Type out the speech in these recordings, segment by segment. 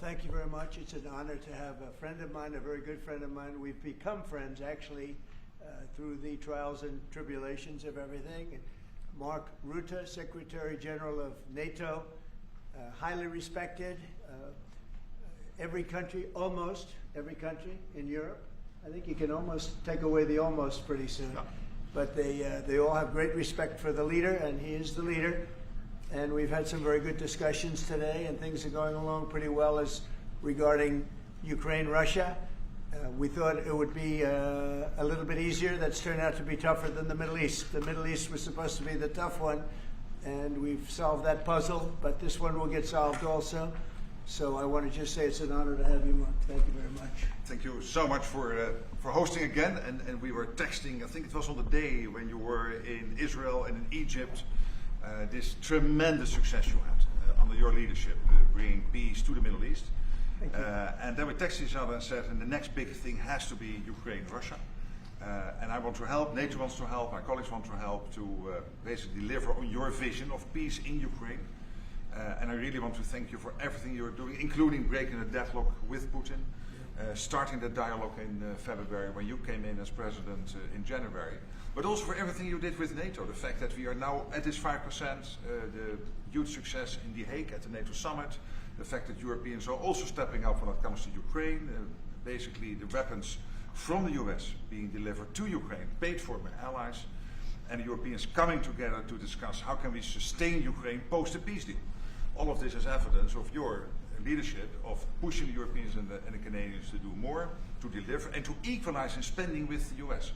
thank you very much. It's an honor to have a friend of mine, a very good friend of mine. We've become friends, actually, through the trials and tribulations of everything. Mark Rutte, Secretary General of NATO, highly respected. Every country, almost every country in Europe. I think you can almost take away the almost pretty soon. Yeah. But they all have great respect for the leader, and he is the leader. And we've had some very good discussions today, and things are going along pretty well as regarding Ukraine, Russia. We thought it would be a little bit easier. That's turned out to be tougher than the Middle East. The Middle East was supposed to be the tough one, and we've solved that puzzle, but this one will get solved also. So I want to just say it's an honor to have you, Mark. Thank you very much. Thank you so much for hosting again. And we were texting, I think it was on the day when you were in Israel and in Egypt, this tremendous success you had under your leadership, bringing peace to the Middle East. Thank you. And then we texted each other and said, and the next big thing has to be Ukraine, Russia. And I want to help, NATO wants to help, my colleagues want to help to basically deliver on your vision of peace in Ukraine. And I really want to thank you for everything you're doing, including breaking the deadlock with Putin, starting the dialogue in February when you came in as president in January, but also for everything you did with NATO, the fact that we are now at this 5%, the huge success in The Hague at the NATO summit, the fact that Europeans are also stepping up when it comes to Ukraine, basically the weapons from the US being delivered to Ukraine, paid for by allies, and the Europeans coming together to discuss how can we sustain Ukraine post the peace deal. All of this is evidence of your leadership of pushing the Europeans and the Canadians to do more, to deliver, and to equalize in spending with the US.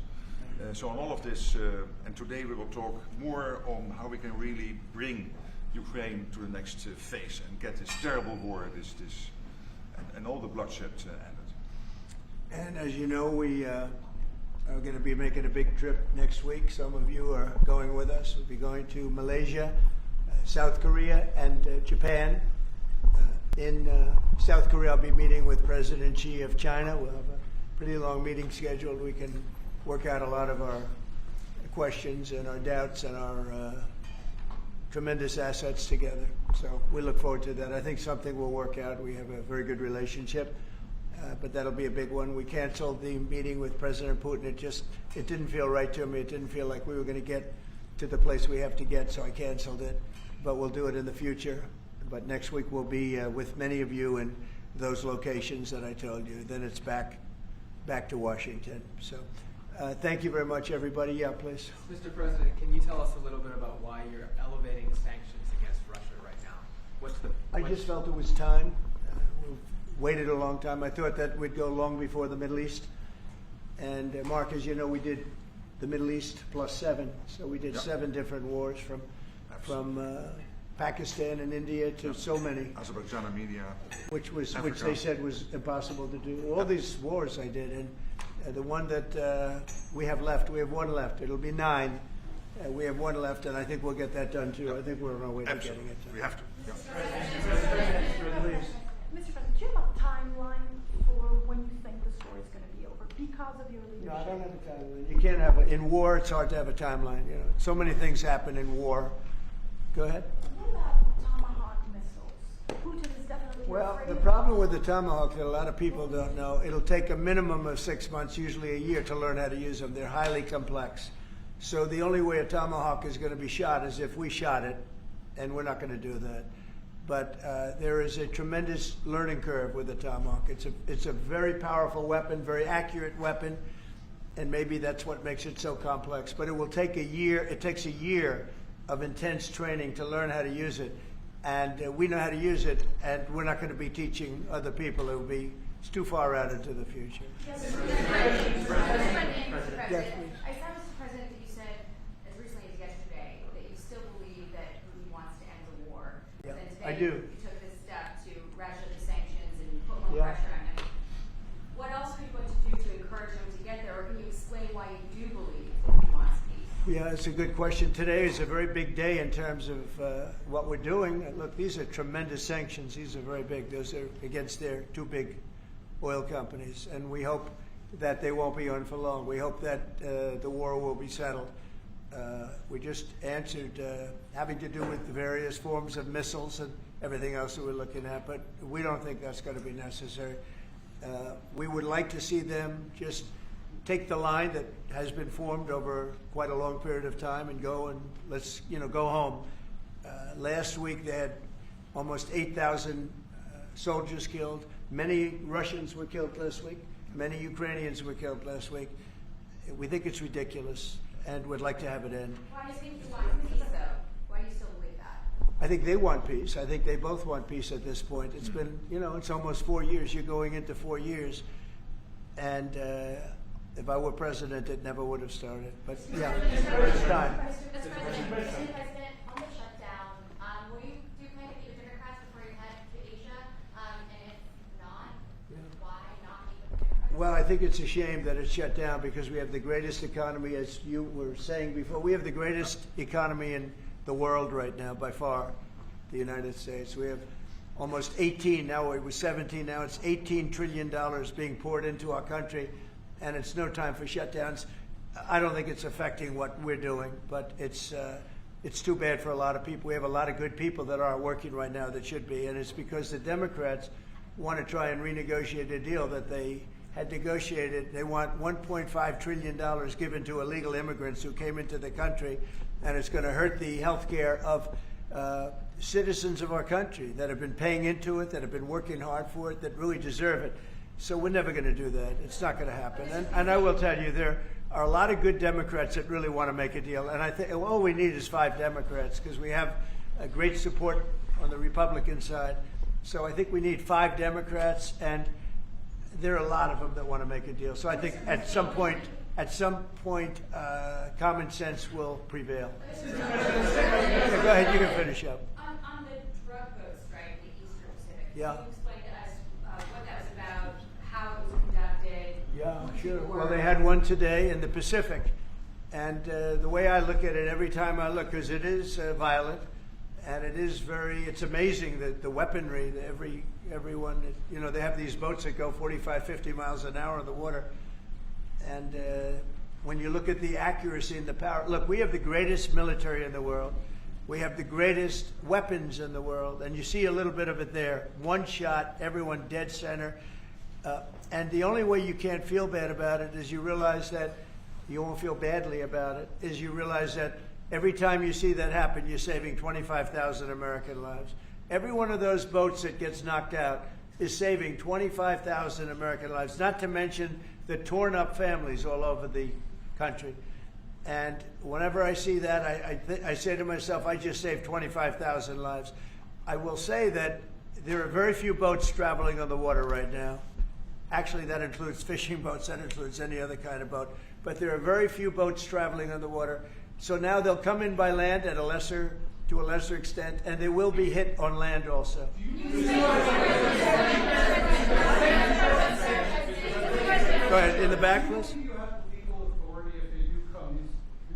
So on all of this, and today we will talk more on how we can really bring Ukraine to the next phase and get this terrible war, and all the bloodshed ended. And as you know, we are going to be making a big trip next week. Some of you are going with us. We'll be going to Malaysia, South Korea, and Japan. In South Korea, I'll be meeting with President Xi of China. We'll have a pretty long meeting scheduled. We can work out a lot of our questions and our doubts and our tremendous assets together. So we look forward to that. I think something will work out. We have a very good relationship, but that'll be a big one. We canceled the meeting with President Putin. It didn't feel right to me. It didn't feel like we were going to get to the place we have to get, so I canceled it. But we'll do it in the future. But next week we'll be with many of you in those locations that I told you. Then it's back to Washington. So thank you very much, everybody. Yeah, please. Mr. President, can you tell us a little bit about why you're elevating sanctions against Russia right now? I just felt it was time. We've waited a long time. I thought that we'd go long before the Middle East. And Mark, as you know, we did the Middle East plus 7. So we did 7 different wars from Pakistan and India to so many. Azerbaijan, Armenia. Which they said was impossible to do. All these wars I did, and the one that we have left, we have 1 left. It'll be 9. We have 1 left, and I think we'll get that done too. I think we're on our way to getting it done. We have to. Yeah. Mr. President, do you have a timeline for when you think the story is going to be over because of your leadership? No, I don't have a timeline. You can't have in war. It's hard to have a timeline. You know, so many things happen in war. Go ahead. What about Tomahawk missiles? Putin is definitely Well, the problem with the Tomahawk that a lot of people don't know, it'll take a minimum of 6 months, usually a year, to learn how to use them. They're highly complex. So the only way a Tomahawk is going to be shot is if we shot it, and we're not going to do that. But there is a tremendous learning curve with the Tomahawk. It's a very powerful weapon, very accurate weapon, and maybe that's what makes it so complex. But it will take a year. It takes a year of intense training to learn how to use it. And we know how to use it, and we're not going to be teaching other people. It's too far out into the future. Yes, Mr. President. Yes, please. I saw, Mr. President, that you said as recently as yesterday that you still believe that Putin wants to end the war. Yeah, Then today I do. You took this step to ratchet the sanctions and put more pressure on him. What else are you going to do to encourage him to get there, or can you explain why you do believe that he wants peace? Yeah, it's a good question. Today is a very big day in terms of what we're doing. Look, these are tremendous sanctions. These are very big. Those are against their 2 big oil companies. And we hope that they won't be on for long. We hope that the war will be settled. We just answered having to do with the various forms of missiles and everything else that we're looking at, but we don't think that's going to be necessary. We would like to see them just take the line that has been formed over quite a long period of time and go and let's go home. Last week they had almost 8,000 soldiers killed. Many Russians were killed last week. Many Ukrainians were killed last week. We think it's ridiculous and would like to have it end. Why do you think you want peace, though? Why do you still believe that? I think they want peace. I think they both want peace at this point. It's been, it's almost 4 years. You're going into 4 years. And if I were president, it never would have started. But yeah, it's time. Mr. President, on the shutdown, do you plan to meet with Democrats before you head to Asia? And if not, why not meet with Democrats? Well, I think it's a shame that it's shut down because we have the greatest economy, as you were saying before. We have the greatest economy in the world right now, by far, the United States. We have almost 18, now it was 17, now it's $18 trillion being poured into our country, and it's no time for shutdowns. I don't think it's affecting what we're doing, but it's too bad for a lot of people. We have a lot of good people that aren't working right now that should be, and it's because the Democrats want to try and renegotiate a deal that they had negotiated. They want $1.5 trillion given to illegal immigrants who came into the country, and it's going to hurt the health care of citizens of our country that have been paying into it, that have been working hard for it, that really deserve it. So we're never going to do that. It's not going to happen. And I will tell you, there are a lot of good Democrats that really want to make a deal. And I think all we need is 5 Democrats because we have a great support on the Republican side. So I think we need 5 Democrats, and there are a lot of them that want to make a deal. So I think at some point, common sense will prevail. Yeah, go ahead, you can finish up. On the drug boat strike in the Eastern Pacific, Yeah. can you explain to us what that was about, how it was conducted? Yeah, who sure. you were? Well, they had one today in the Pacific. And the way I look at it, every time I look, because it is violent, and it is it's amazing that the weaponry, that everyone, they have these boats that go 45, 50 miles an hour in the water. And when you look at the accuracy and the power, look, we have the greatest military in the world. We have the greatest weapons in the world. And you see a little bit of it there. One shot, everyone dead center. And the only way you can't feel bad about it is you realize that you won't feel badly about it, is you realize that every time you see that happen, you're saving 25,000 American lives. Every one of those boats that gets knocked out is saving 25,000 American lives, not to mention the torn up families all over the country. And whenever I see that, I say to myself, I just saved 25,000 lives. I will say that there are very few boats traveling on the water right now. Actually, that includes fishing boats, that includes any other kind of boat. But there are very few boats traveling on the water. So now they'll come in by land to a lesser extent, and they will be hit on land also. Go ahead, in the back, please. Do you have legal authority if they do come?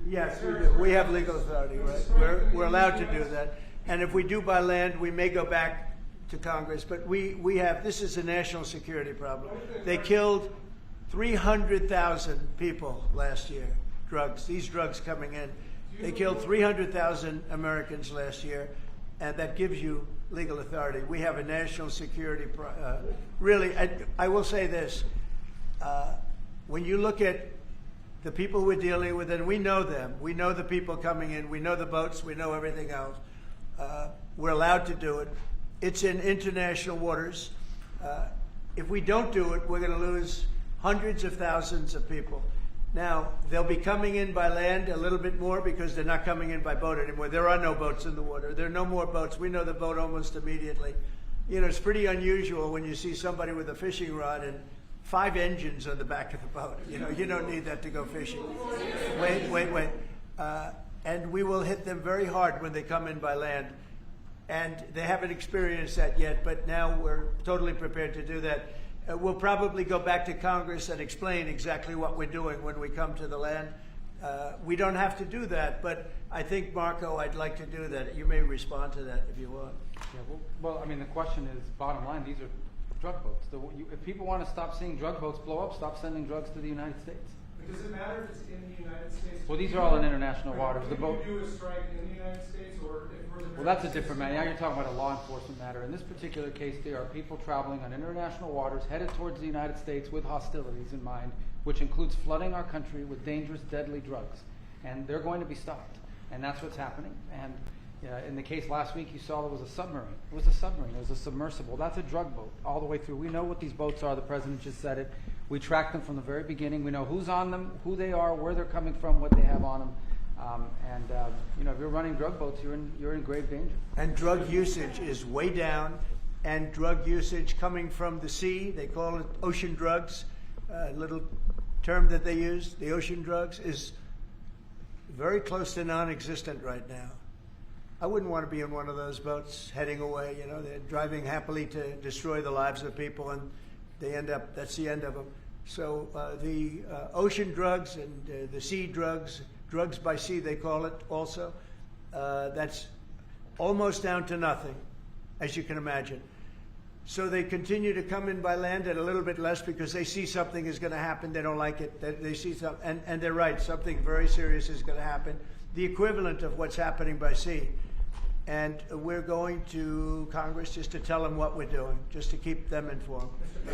Yes, we do. We have legal authority, right? We're allowed to do that. And if we do by land, we may go back to Congress. But we have, this is a national security problem. They killed 300,000 people last year, these drugs coming in. They killed 300,000 Americans last year, and that gives you legal authority. We have a national security, really, I will say this. When you look at the people we're dealing with, and we know them, we know the people coming in, we know the boats, we know everything else. We're allowed to do it. It's in international waters. If we don't do it, we're going to lose hundreds of thousands of people. Now, they'll be coming in by land a little bit more because they're not coming in by boat anymore. There are no boats in the water. There are no more boats. We know the boat almost immediately. It's pretty unusual when you see somebody with a fishing rod and 5 engines on the back of the boat. You don't need that to go fishing. Wait. And we will hit them very hard when they come in by land. And they haven't experienced that yet, but now we're totally prepared to do that. We'll probably go back to Congress and explain exactly what we're doing when we come to the land. We don't have to do that, but I think, Marco, I'd like to do that. You may respond to that if you want. Yeah, well, I mean, the question is, bottom line, these are drug boats. If people want to stop seeing drug boats blow up, stop sending drugs to the United States. But does it matter if it's in the United States? Well, these are all in international waters. The boat. Can you do a strike in the United States, or if we're the Well, that's a different matter. Now you're talking about a law enforcement matter. In this particular case, there are people traveling on international waters headed towards the United States with hostilities in mind, which includes flooding our country with dangerous, deadly drugs. And they're going to be stopped. And that's what's happening. And in the case last week, you saw there was a submarine. It was a submarine. It was a submersible. That's a drug boat all the way through. We know what these boats are. The president just said it. We track them from the very beginning. We know who's on them, who they are, where they're coming from, what they have on them. If you're running drug boats, you're in grave danger. And drug usage is way down, and drug usage coming from the sea, they call it ocean drugs, a little term that they use, the ocean drugs, is very close to non-existent right now. I wouldn't want to be in one of those boats heading away. They're driving happily to destroy the lives of people, and that's the end of them. So the ocean drugs and the sea drugs, drugs by sea they call it also, that's almost down to nothing, as you can imagine. So they continue to come in by land at a little bit less because they see something is going to happen. They don't like it. They see something, and they're right. Something very serious is going to happen. The equivalent of what's happening by sea. And we're going to Congress just to tell them what we're doing, just to keep them informed.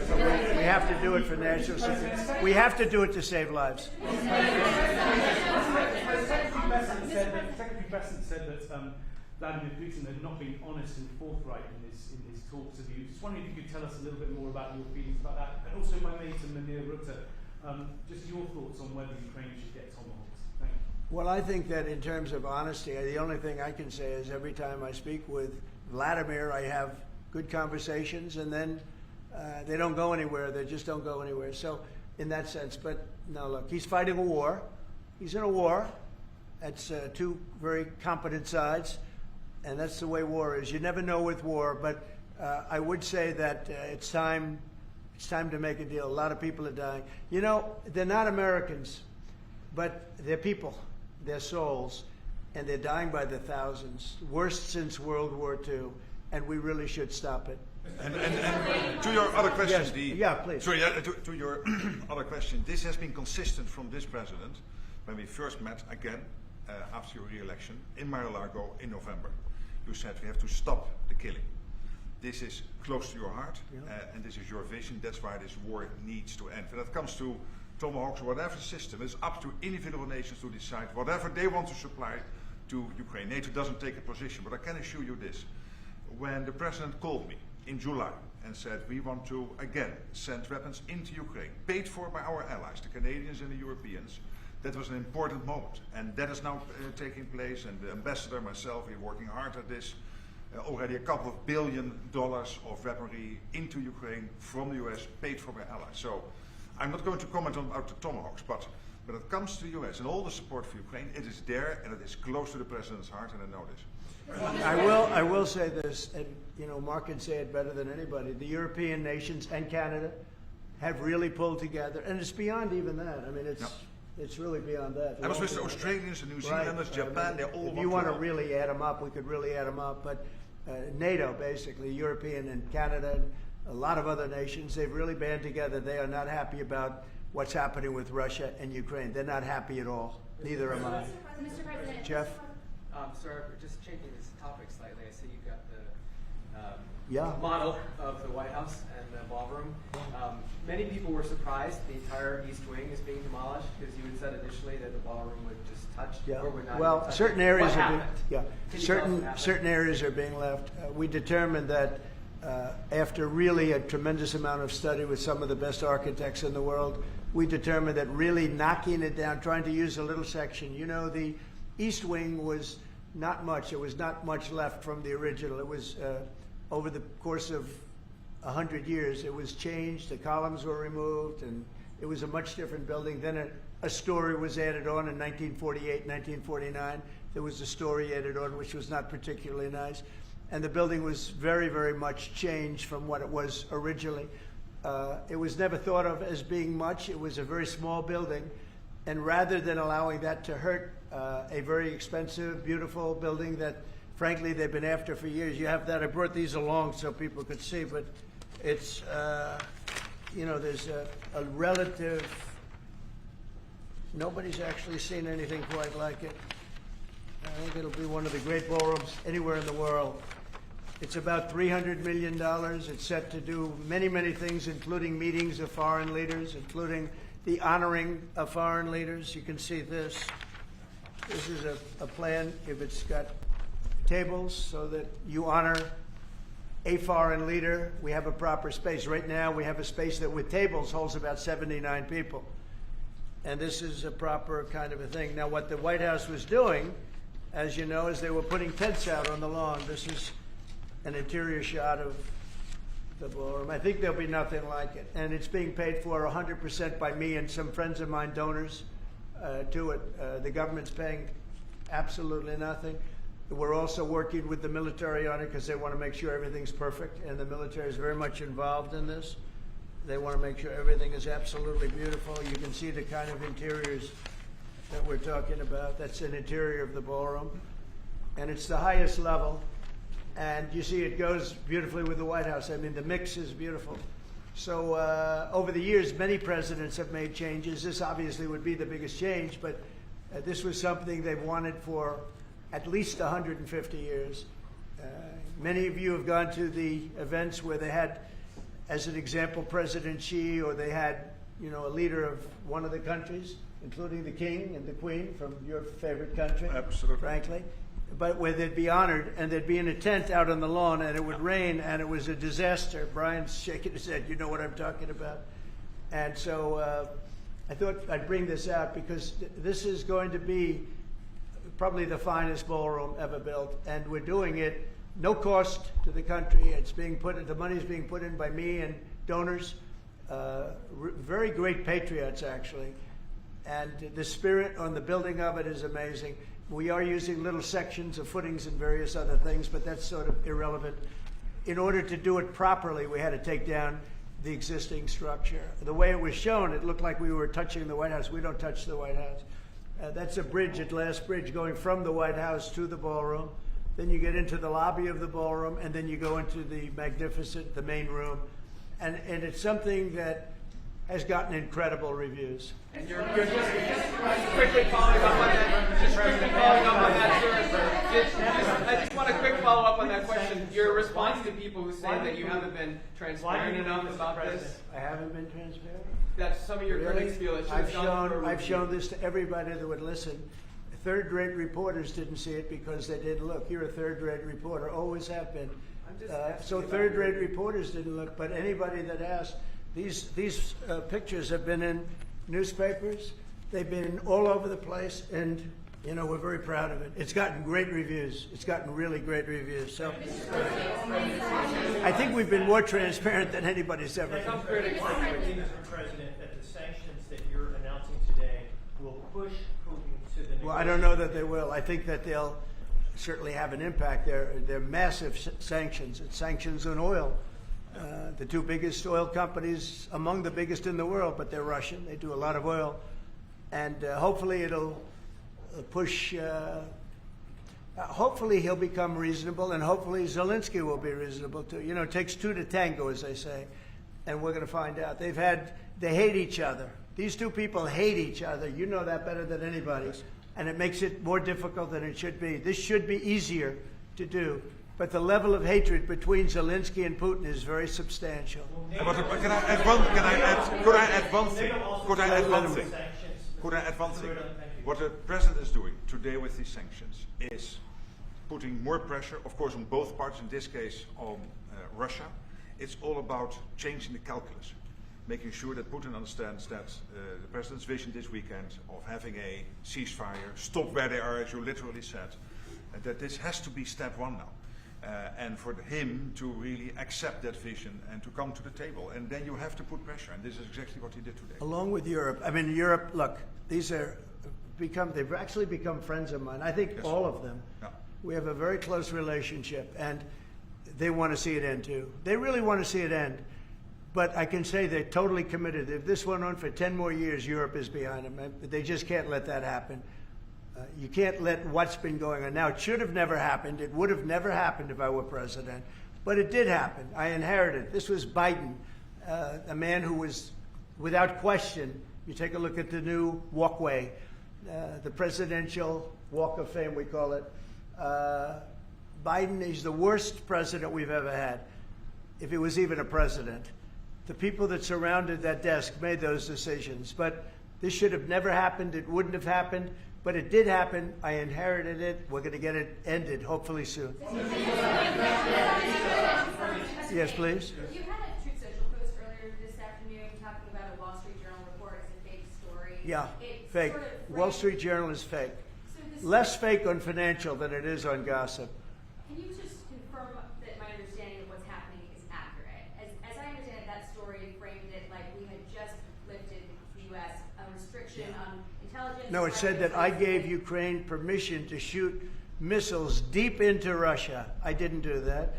So we have to do it for national security. We have to do it to save lives. Secretary Bessent said that Vladimir Putin had not been honest and forthright in his talks with you. Just wondering if you could tell us a little bit more about your feelings about that, and also, if I may, to Munir Rutte, just your thoughts on whether Ukraine should get tomahawks. Thank you. Well, I think that in terms of honesty, the only thing I can say is every time I speak with Vladimir, I have good conversations, and then they don't go anywhere. They just don't go anywhere. So in that sense, but no, look, he's fighting a war. He's in a war. That's two very competent sides, and that's the way war is. You never know with war, but I would say that it's time to make a deal. A lot of people are dying. They're not Americans, but they're people. They're souls, and they're dying by the thousands. Worst since World War II, and we really should stop it. And to your other question, yes. Please. Sorry, to your other question, this has been consistent from this president when we first met again after your re-election in Mar-a-Lago in November. You said we have to stop the killing. This is close to your heart, and this is your vision. That's why this war needs to end. When it comes to tomahawks or whatever system, it's up to individual nations to decide whatever they want to supply to Ukraine. NATO doesn't take a position, but I can assure you this. When the president called me in July and said we want to again send weapons into Ukraine, paid for by our allies, the Canadians and the Europeans, that was an important moment. And that is now taking place, and the ambassador, myself, we're working hard at this. Already a couple of $1 billion of weaponry into Ukraine from the US, paid for by allies. So I'm not going to comment on the tomahawks, but when it comes to the US and all the support for Ukraine, it is there and it is close to the president's heart, and I know this. I will say this, and Mark can say it better than anybody. The European nations and Canada have really pulled together, and it's beyond even that. I mean, it's really beyond that. I was with the Australians, the New Zealanders, Japan. They all. If you want to really add them up, we could really add them up. But NATO, basically, European and Canada, and a lot of other nations, they've really band together. They are not happy about what's happening with Russia and Ukraine. They're not happy at all. Neither am I. Mr. President. Jeff? Sir, topic slightly. I see you've got the Yeah. model of the White House and the ballroom. Many people were surprised the entire East Wing is being demolished because you had said initially that the ballroom would just touch or would not. Well, touch certain it. areas What are being, happened? certain areas are being left. We determined that after really a tremendous amount of study with some of the best architects in the world, we determined that really knocking it down, trying to use a little section. The East Wing was not much. There was not much left from the original. It was over the course of 100 years, it was changed. The columns were removed, and it was a much different building. Then a story was added on in 1948, 1949. There was a story added on, which was not particularly nice. And the building was very, very much changed from what it was originally. It was never thought of as being much. It was a very small building. And rather than allowing that to hurt a very expensive, beautiful building that, frankly, they've been after for years. You have that. I brought these along so people could see, but it's, there's a relative Nobody's actually seen anything quite like it. I think it'll be one of the great ballrooms anywhere in the world. It's about $300 million. It's set to do many, many things, including meetings of foreign leaders, including the honoring of foreign leaders. You can see this. This is a plan. If it's got tables so that you honor a foreign leader, we have a proper space. Right now, we have a space that with tables holds about 79 people. And this is a proper kind of a thing. Now, what the White House was doing, as you know, is they were putting tents out on the lawn. This is an interior shot of the ballroom. I think there'll be nothing like it. And it's being paid for 100% by me and some friends of mine, donors to it. The government's paying absolutely nothing. We're also working with the military on it because they want to make sure everything's perfect. And the military is very much involved in this. They want to make sure everything is absolutely beautiful. You can see the kind of interiors that we're talking about. That's an interior of the ballroom. And it's the highest level. And you see it goes beautifully with the White House. I mean, the mix is beautiful. So over the years, many presidents have made changes. This obviously would be the biggest change, but this was something they've wanted for at least 150 years. Many of you have gone to the events where they had, as an example, President Xi, or they had, you know, a leader of one of the countries, including the king and the queen from your favorite country, Absolutely. frankly. But where they'd be honored, and they'd be in a tent out on the lawn, and it would rain, and it was a disaster. Brian's shaking his head. You know what I'm talking about. And so I thought I'd bring this out because this is going to be probably the finest ballroom ever built, and we're doing it no cost to the country. It's being put. The money is being put in by me and donors, very great patriots actually, and the spirit on the building of it is amazing. We are using little sections of footings and various other things, but that's sort of irrelevant. In order to do it properly, we had to take down the existing structure. The way it was shown, it looked like we were touching the White House. We don't touch the White House. That's a bridge, a glass bridge, going from the White House to the ballroom. Then you get into the lobby of the ballroom, and then you go into the magnificent, the main room. And it's something that has gotten incredible reviews. And you're just quickly following up on that. Just quickly following up on that, sir. I just want a quick follow up on that question. Your response to people who say that you haven't been transparent enough about this. I haven't been transparent. That some of your critics feel it should have gone for a I've review. shown this to everybody that would listen. Third-rate reporters didn't see it because they didn't look. You're a third-rate reporter, always have been. So third-rate reporters didn't look, but anybody that asked, these pictures have been in newspapers. They've been all over the place, and you know we're very proud of it. It's gotten great reviews. It's gotten really great reviews. So I think we've been more transparent than anybody's ever been. Some critics Why do you think, Mr. President, that the sanctions that you're announcing today will push Putin to the Well, I don't know that they will. I think that they'll certainly have an impact. They're massive sanctions. It's sanctions on oil. The two biggest oil companies, among the biggest in the world, but they're Russian. They do a lot of oil. And hopefully it'll push, hopefully he'll become reasonable, and hopefully Zelensky will be reasonable too. You know, it takes two to tango, as they say, and we're going to find out. They hate each other. These two people hate each other. You know that better than anybody. Yes. And it makes it more difficult than it should be. This should be easier to do. But the level of hatred between Zelensky and Putin is very substantial. Could I add one thing? What the president is doing today with these sanctions is putting more pressure, of course, on both parts, in this case on Russia. It's all about changing the calculus, making sure that Putin understands that the president's vision this weekend of having a ceasefire, stop where they are, as you literally said, that this has to be step one now. And for him to really accept that vision and to come to the table. And then you have to put pressure, and this is exactly what he did today. Along with Europe. I mean, Europe, look, they've actually become friends of mine. I think Yes. all of them. Yeah. We have a very close relationship, and they want to see it end too. They really want to see it end. But I can say they're totally committed. If this went on for 10 more years, Europe is behind them. They just can't let that happen. You can't let what's been going on. Now, it should have never happened. It would have never happened if I were president. But it did happen. I inherited. This was Biden, a man who was, without question, You take a look at the new walkway, the Presidential Walk of Fame, we call it. Biden is the worst president we've ever had, if he was even a president. The people that surrounded that desk made those decisions. But this should have never happened. It wouldn't have happened. But it did happen. I inherited it. We're going to get it ended, hopefully soon. Yes, please. You had a Truth Social post earlier this afternoon talking about a Wall Street Journal report as a fake story. Yeah, It fake. sort of Wall Street Journal is fake. So this- Less fake on financial than it is on gossip. Can you just confirm that my understanding of what's happening is accurate? As I understand it, that story framed it like we had just lifted the U.S. a restriction on intelligence. No, it said that I gave Ukraine permission to shoot missiles deep into Russia. I didn't do that.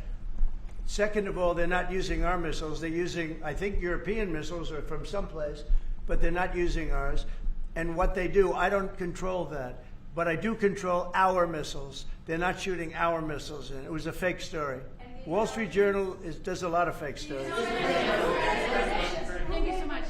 Second of all, they're not using our missiles. They're using, I think, European missiles or from someplace, but they're not using ours. And what they do, I don't control that. But I do control our missiles. They're not shooting our missiles in. It was a fake story. Wall Street Journal does a lot of fake stories. Thank you so much.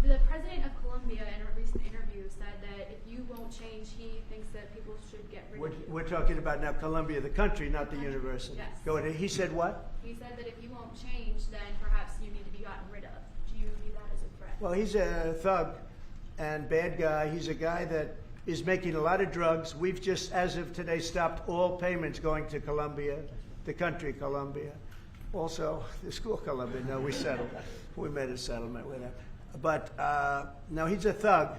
The president of Colombia in a recent interview said that if you won't change, he thinks that people should get rid of you. We're talking about now Columbia, the country, not the university. Yes. Go ahead. He said what? He said that if you won't change, then perhaps you need to be gotten rid of. Do you view that as a threat? Well, he's a thug and bad guy. He's a guy that is making a lot of drugs. We've just, as of today, stopped all payments going to Colombia, the country Colombia. Also, the school Colombia. No, we settled. We made a settlement with him. But no, he's a thug,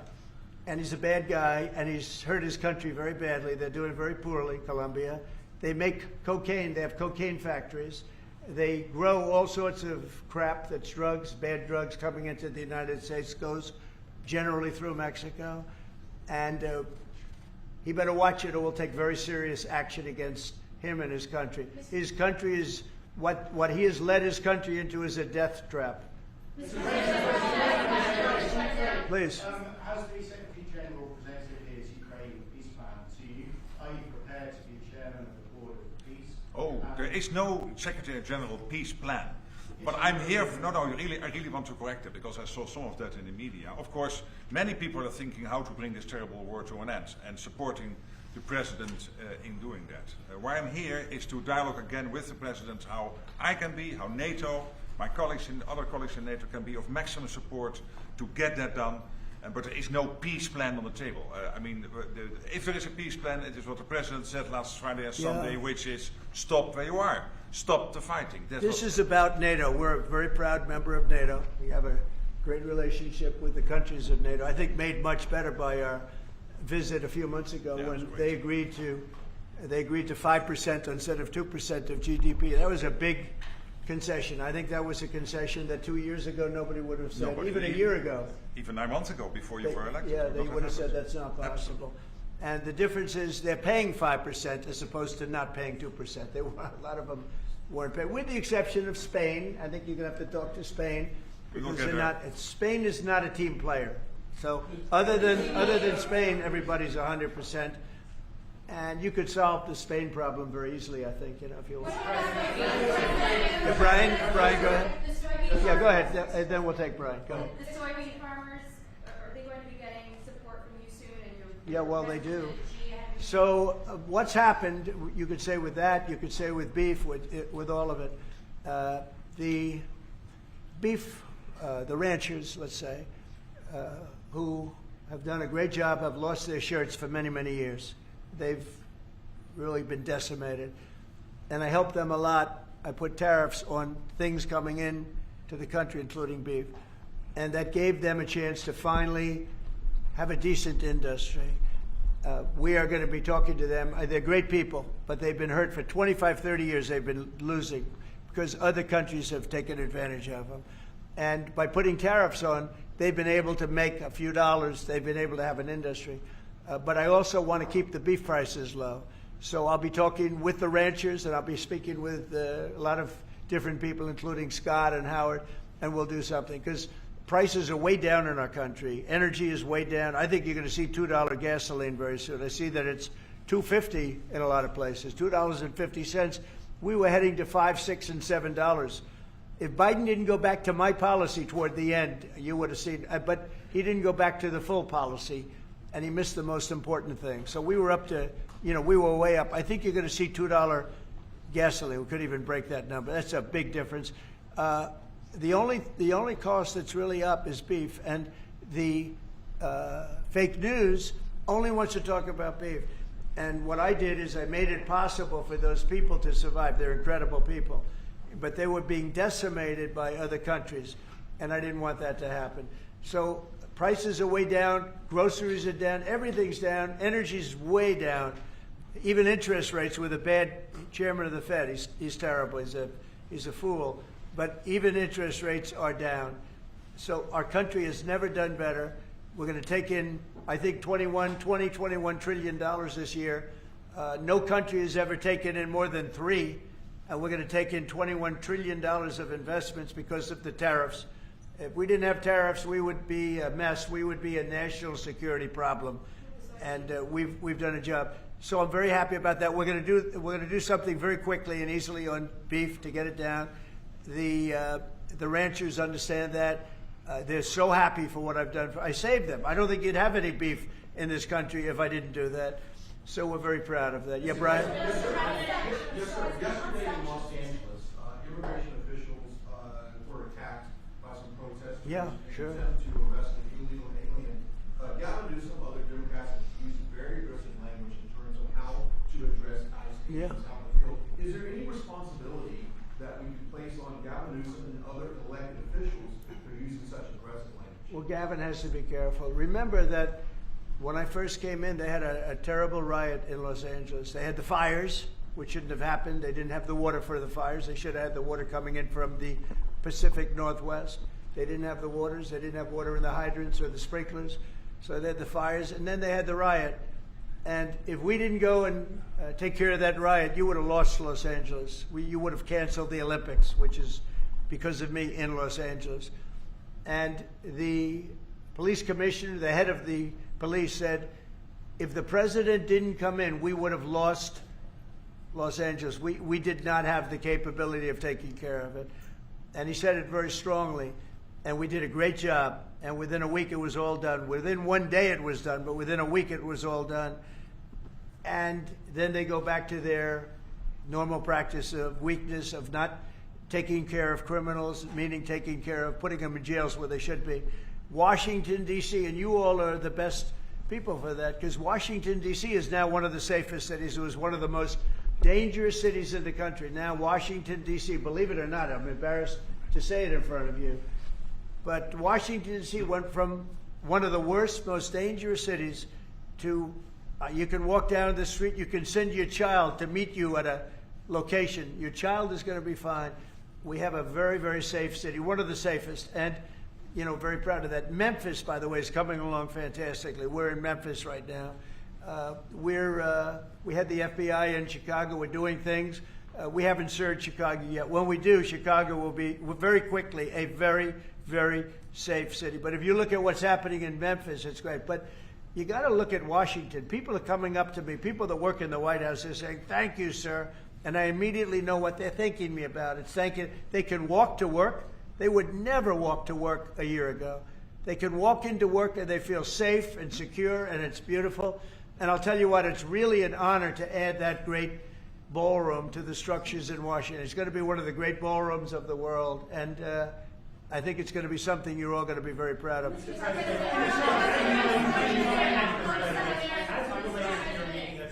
and he's a bad guy, and he's hurt his country very badly. They're doing very poorly, Colombia. They make cocaine. They have cocaine factories. They grow all sorts of crap that's drugs, bad drugs coming into the United States, goes generally through Mexico. And he better watch it or we'll take very serious action against him and his country. His country is, what he has led his country into is a death trap. Please. Has the Secretary General presented his Ukraine peace plan to you? Are you prepared to be chairman of the board of peace? Oh, there is no Secretary General peace plan. But I'm here for, I really want to correct it because I saw some of that in the media. Of course, many people are thinking how to bring this terrible war to an end and supporting the President in doing that. Why I'm here is to dialogue again with the President how I can be, how NATO, my colleagues and other colleagues in NATO can be of maximum support to get that done. But there is no peace plan on the table. If there is a peace plan, it is what the President said last Friday and Sunday, which is stop where you are. Stop the fighting. This is about NATO. We're a very proud member of NATO. We have a great relationship with the countries of NATO. I think made much better by our visit a few months ago when they agreed to 5% instead of 2% of GDP. That was a big concession. I think that was a concession that 2 years ago nobody would have said, even a year ago. Even 9 months ago, before you were elected. Yeah, they would have said that's not possible. And the difference is they're paying 5% as opposed to not paying 2%. A lot of them weren't paying, with the exception of Spain. I think you're going to have to talk to Spain because they're not. Spain is not a team player. So other than Spain, everybody's 100%. And you could solve the Spain problem very easily, I think, if you want. Brian, go ahead. Yeah, go ahead. And then we'll take Brian. Go ahead. The soybean farmers, are they going to be getting support from you soon? And Yeah, well, they do. So what's happened, you could say with that, you could say with beef, with all of it. The beef, the ranchers, let's say, who have done a great job, have lost their shirts for many, many years. They've really been decimated. And I helped them a lot. I put tariffs on things coming in to the country, including beef. And that gave them a chance to finally have a decent industry. We are going to be talking to them. They're great people, but they've been hurt for 25, 30 years. They've been losing because other countries have taken advantage of them. And by putting tariffs on, they've been able to make a few dollars. They've been able to have an industry. But I also want to keep the beef prices low. So I'll be talking with the ranchers, and I'll be speaking with a lot of different people, including Scott and Howard, and we'll do something. Because prices are way down in our country. Energy is way down. I think you're going to see $2 gasoline very soon. I see that it's $2.50 in a lot of places, $2.50. We were heading to $5, $6, and $7. If Biden didn't go back to my policy toward the end, you would have seen. But he didn't go back to the full policy, and he missed the most important thing. So we were up to, we were way up. I think you're going to see $2 gasoline. We couldn't even break that number. That's a big difference. The only cost that's really up is beef, and the fake news only wants to talk about beef. And what I did is I made it possible for those people to survive. They're incredible people. But they were being decimated by other countries, and I didn't want that to happen. So prices are way down, groceries are down, everything's down, energy's way down. Even interest rates with a bad chairman of the Fed. He's terrible. He's a fool. But even interest rates are down. So our country has never done better. We're going to take in, I think, $21 trillion this year. No country has ever taken in more than 3, and we're going to take in $21 trillion of investments because of the tariffs. If we didn't have tariffs, we would be a mess. We would be a national security problem, and we've done a job. So I'm very happy about that. We're going to do something very quickly and easily on beef to get it down. The ranchers understand that. They're so happy for what I've done. I saved them. I don't think you'd have any beef in this country if I didn't do that. So we're very proud of that. Yeah, Brian? Yes, sir. Yesterday in Los Angeles, immigration officials were attacked by some protesters. Yeah, sure. In an attempt to arrest an illegal alien. Gavin Newsom, other Democrats, have used very aggressive language in terms of how to address ICE agents out in the field. Is there any responsibility that we can place on Gavin Newsom and other elected officials for using such aggressive language? Well, Gavin has to be careful. Remember that when I first came in, they had a terrible riot in Los Angeles. They had the fires, which shouldn't have happened. They didn't have the water for the fires. They should have had the water coming in from the Pacific Northwest. They didn't have the waters. They didn't have water in the hydrants or the sprinklers. So they had the fires, and then they had the riot. And if we didn't go and take care of that riot, you would have lost Los Angeles. You would have canceled the Olympics, which is because of me in Los Angeles. And the police commissioner, the head of the police, said, if the president didn't come in, we would have lost Los Angeles. We did not have the capability of taking care of it. And he said it very strongly. And we did a great job. And within a week, it was all done. Within one day, it was done. But within a week, it was all done. And then they go back to their normal practice of weakness, of not taking care of criminals, meaning taking care of putting them in jails where they should be. Washington, D.C., and you all are the best people for that, because Washington, D.C. is now one of the safest cities. It was one of the most dangerous cities in the country. Now Washington, D.C., believe it or not, I'm embarrassed to say it in front of you, but Washington, D.C. went from one of the worst, most dangerous cities to you can walk down the street, you can send your child to meet you at a location. Your child is going to be fine. We have a very, very safe city, one of the safest, and very proud of that. Memphis, by the way, is coming along fantastically. We're in Memphis right now. We had the FBI in Chicago. We're doing things. We haven't served Chicago yet. When we do, Chicago will be very quickly a very, very safe city. But if you look at what's happening in Memphis, it's great. But you got to look at Washington. People are coming up to me, people that work in the White House, they're saying, thank you, sir. And I immediately know what they're thanking me about. It's thanking, they can walk to work. They would never walk to work a year ago. They can walk into work and they feel safe and secure, and it's beautiful. And I'll tell you what, it's really an honor to add that great ballroom to the structures in Washington. It's going to be one of the great ballrooms of the world, and I think it's going to be something you're all going to be very proud of. That's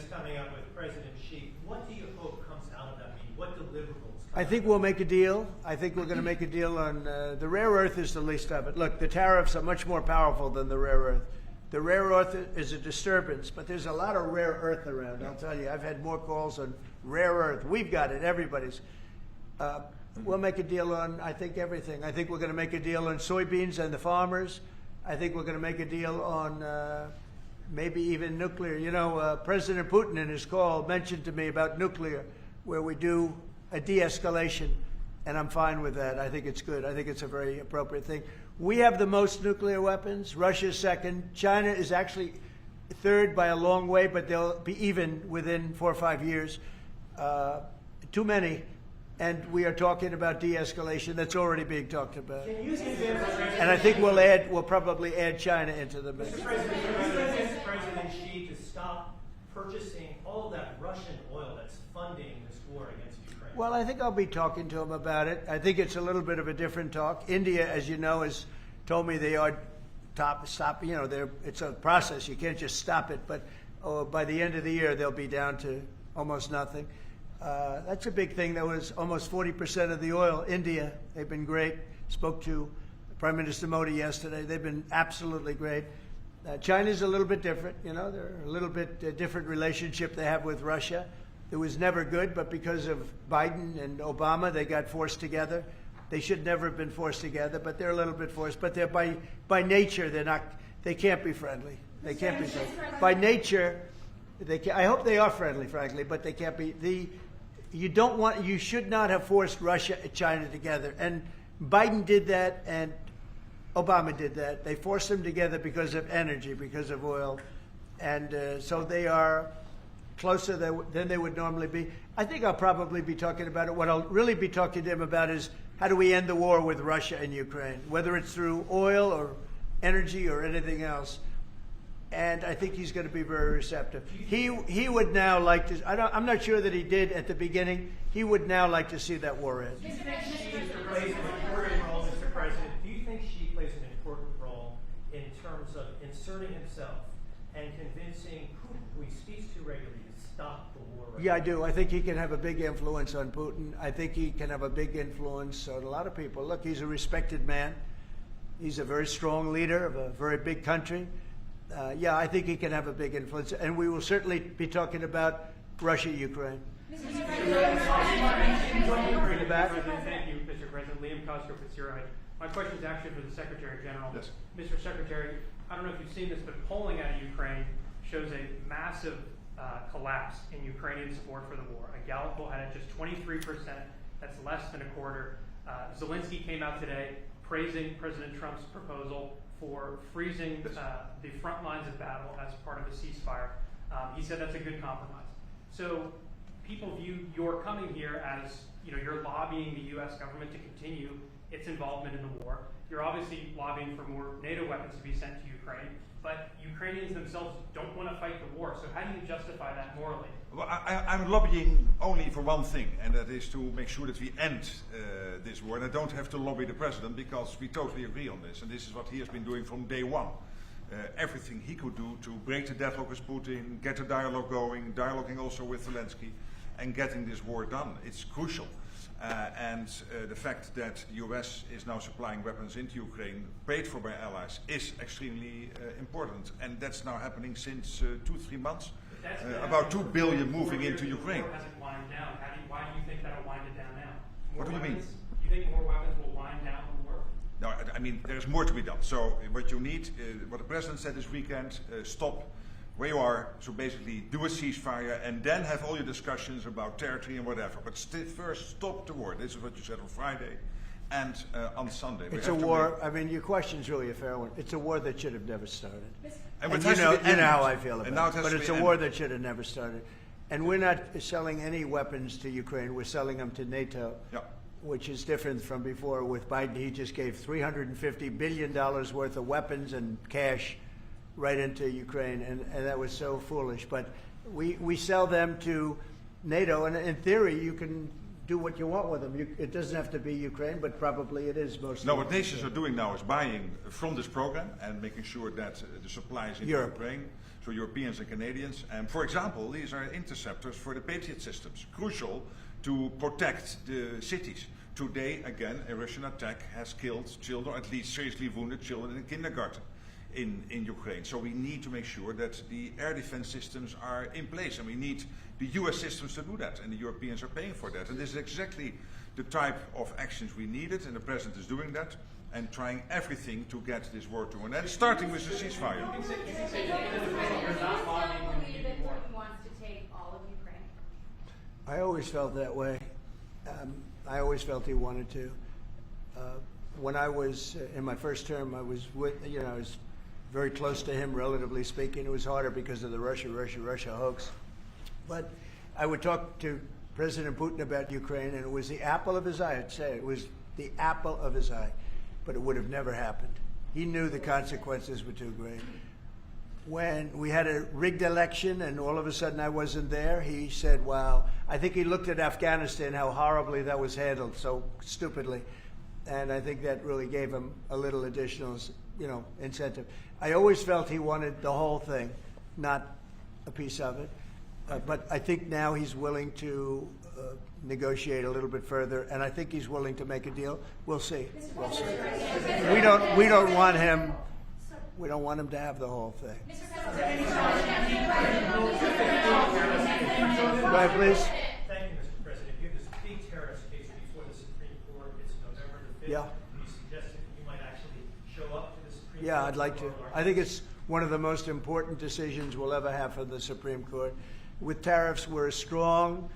coming up with President Xi. What do you hope comes out of that meeting? What deliverables? I think we'll make a deal. I think we're going to make a deal on the rare earth is the least of it. Look, the tariffs are much more powerful than the rare earth. The rare earth is a disturbance, but there's a lot of rare earth around. I'll tell you, I've had more calls on rare earth. We've got it, everybody's. We'll make a deal on, I think, everything. I think we're going to make a deal on soybeans and the farmers. I think we're going to make a deal on maybe even nuclear. President Putin in his call mentioned to me about nuclear, where we do a de-escalation, and I'm fine with that. I think it's good. I think it's a very appropriate thing. We have the most nuclear weapons. Russia's second. China is actually third by a long way, but they'll be even within 4 or 5 years. Too many. and we are talking about de-escalation. That's already being talked about. Can you convince And I think we'll probably add China into the mix. Mr. President, can you convince President Xi to stop purchasing all of that Russian oil that's funding this war against Ukraine? Well, I think I'll be talking to him about it. I think it's a little bit of a different talk. India, as you know, has told me they are stop. You know, it's a process. You can't just stop it. But by the end of the year, they'll be down to almost nothing. That's a big thing. That was almost 40% of the oil. India, they've been great. Spoke to Prime Minister Modi yesterday. They've been absolutely great. China's a little bit different. You know, they're a little bit different relationship they have with Russia. It was never good, but because of Biden and Obama, they got forced together. They should never have been forced together, but they're a little bit forced. But they're by nature, they're not. They can't be friendly. They can't be friendly. By nature, they can, I hope they are friendly, frankly, but they can't be. You should not have forced Russia and China together. And Biden did that, and Obama did that. They forced them together because of energy, because of oil, and so they are closer than they would normally be. I think I'll probably be talking about it. What I'll really be talking to him about is how do we end the war with Russia and Ukraine, whether it's through oil or energy or anything else. And I think he's going to be very receptive. He would now like to. I'm not sure that he did at the beginning. He would now like to see that war end. Do you think Xi plays an important role, Mr. President? Do you think Xi plays an important role in terms of inserting himself and convincing Putin, who he speaks to regularly, to stop the war? Yeah, I do. I think he can have a big influence on Putin. I think he can have a big influence on a lot of people. Look, he's a respected man. He's a very strong leader of a very big country. Yeah, I think he can have a big influence, and we will certainly be talking about Russia, Ukraine. Thank you, Mr. President. Liam Costco Fitzgerald. My question is actually for the Secretary General. Yes. Mr. Secretary, I don't know if you've seen this, but polling out of Ukraine shows a massive collapse in Ukrainian support for the war. A Gallup poll had it just 23%. That's less than a quarter. Zelensky came out today praising President Trump's proposal for freezing the front lines of battle as part of a ceasefire. He said that's a good compromise. So people view your coming here as, you're lobbying the U.S. government to continue its involvement in the war. You're obviously lobbying for more NATO weapons to be sent to Ukraine, but Ukrainians themselves don't want to fight the war. So how do you justify that morally? Well, I'm lobbying only for one thing, and that is to make sure that we end this war. And I don't have to lobby the president because we totally agree on this. And this is what he has been doing from day one. Everything he could do to break the deadlock with Putin, get a dialogue going, dialoguing also with Zelensky, and getting this war done. It's crucial. And the fact that the US is now supplying weapons into Ukraine, paid for by allies, is extremely important. And that's now happening since 2-3 months. About 2 billion moving into Ukraine. The war hasn't wound down. Why do you think that'll wind it down now? What do you mean? You think more weapons will wind down the war? No, I mean, there's more to be done. So what you need, what the president said this weekend, stop where you are, so basically do a ceasefire and then have all your discussions about territory and whatever. But first, stop the war. This is what you said on Friday and on Sunday. It's a war. I mean, your question's really a fair one. It's a war that should have never started. And you know how I feel about it. But it's a war ended. that should have never started. And we're not selling any weapons to Ukraine. We're selling them to NATO, which is different from before. With Biden, he just gave $350 billion worth of weapons and cash right into Ukraine, and that was so foolish. But we sell them to NATO, and in theory, you can do what you want with them. It doesn't have to be Ukraine, but probably it is mostly. No, what nations are doing now is buying from this program and making sure that the supplies in Ukraine, so Europeans and Canadians. And for example, these are interceptors for the Patriot systems, crucial to protect the cities. Today, again, a Russian attack has killed children, at least seriously wounded children in kindergarten in Ukraine. So we need to make sure that the air defense systems are in place, and we need the US systems to do that, and the Europeans are paying for that. And this is exactly the type of actions we needed, and the President is doing that, and trying everything to get this war to an end, starting with the ceasefire. You don't believe that Putin wants to take all of Ukraine? I always felt that way. I always felt he wanted to. When I was in my first term, I was I was very close to him, relatively speaking. It was harder because of the Russia hoax. But I would talk to President Putin about Ukraine, and it was the apple of his eye. I'd say it was the apple of his eye, but it would have never happened. He knew the consequences were too great. When we had a rigged election and all of a sudden I wasn't there, he said, wow. I think he looked at Afghanistan, how horribly that was handled, so stupidly. And I think that really gave him a little additional, incentive. I always felt he wanted the whole thing, not a piece of it. But I think now he's willing to negotiate a little bit further, and I think he's willing to make a deal. We'll see. We'll see. We don't want him. We don't want him to have the whole thing. Go ahead, please. Thank you, Mr. President. You have this big terrorist case before the Supreme Court. It's November the 5th. Yeah. You suggested you might actually show up to the Supreme Court. Yeah, I'd like to. I think it's one of the most important decisions we'll ever have from the Supreme Court. With tariffs, we're a strong,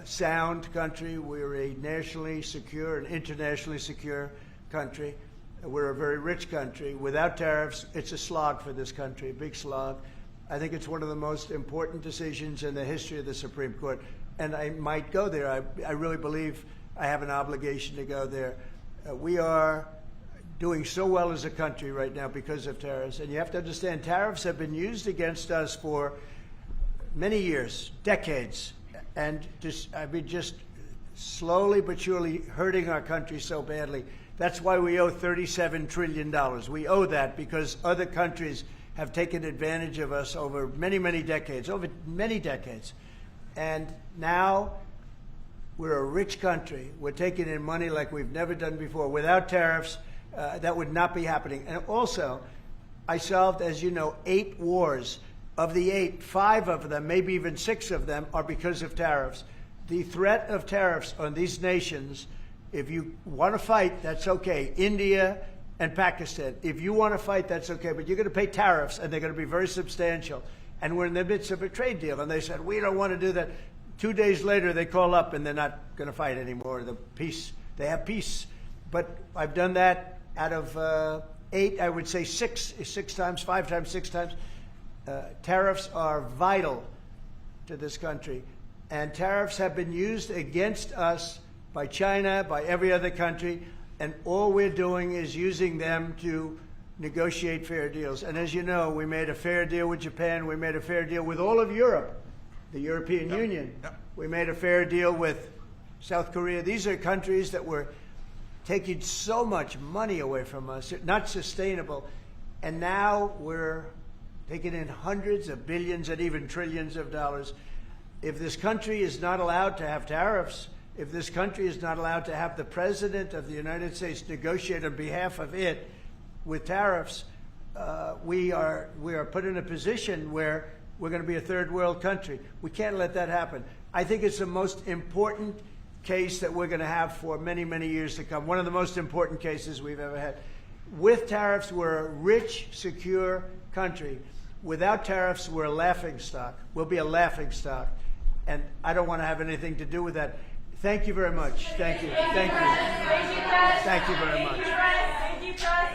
sound country. We're a nationally secure and internationally secure country. We're a very rich country. Without tariffs, it's a slog for this country, a big slog. I think it's one of the most important decisions in the history of the Supreme Court. And I might go there. I really believe I have an obligation to go there. We are doing so well as a country right now because of tariffs. And you have to understand, tariffs have been used against us for many years, decades. And just slowly but surely hurting our country so badly. That's why we owe $37 trillion. We owe that because other countries have taken advantage of us over many, many decades, And now we're a rich country. We're taking in money like we've never done before. Without tariffs, that would not be happening. And also, I solved, as you know, 8 wars. Of the 8, 5 of them, maybe even 6 of them, are because of tariffs. The threat of tariffs on these nations, if you want to fight, that's okay. India and Pakistan. If you want to fight, that's okay. But you're going to pay tariffs, and they're going to be very substantial. And we're in the midst of a trade deal. And they said, we don't want to do that. 2 days later, they call up, and they're not going to fight anymore. They have peace. But I've done that out of 8, I would say 6 times, 5 times, 6 times. Tariffs are vital to this country. And tariffs have been used against us by China, by every other country, and all we're doing is using them to negotiate fair deals. And as you know, we made a fair deal with Japan. We made a fair deal with all of Europe, the European Union. Yep. We made a fair deal with South Korea. These are countries that were taking so much money away from us, not sustainable. And now we're taking in hundreds of billions and even trillions of dollars. If this country is not allowed to have tariffs, if this country is not allowed to have the President of the United States negotiate on behalf of it with tariffs, we are put in a position where we're going to be a third world country. We can't let that happen. I think it's the most important case that we're going to have for many, many years to come. One of the most important cases we've ever had. With tariffs, we're a rich, secure country. Without tariffs, we're a laughingstock. We'll be a laughingstock. And I don't want to have anything to do with that. Thank you very much. Thank you. Thank you. Thank you very much.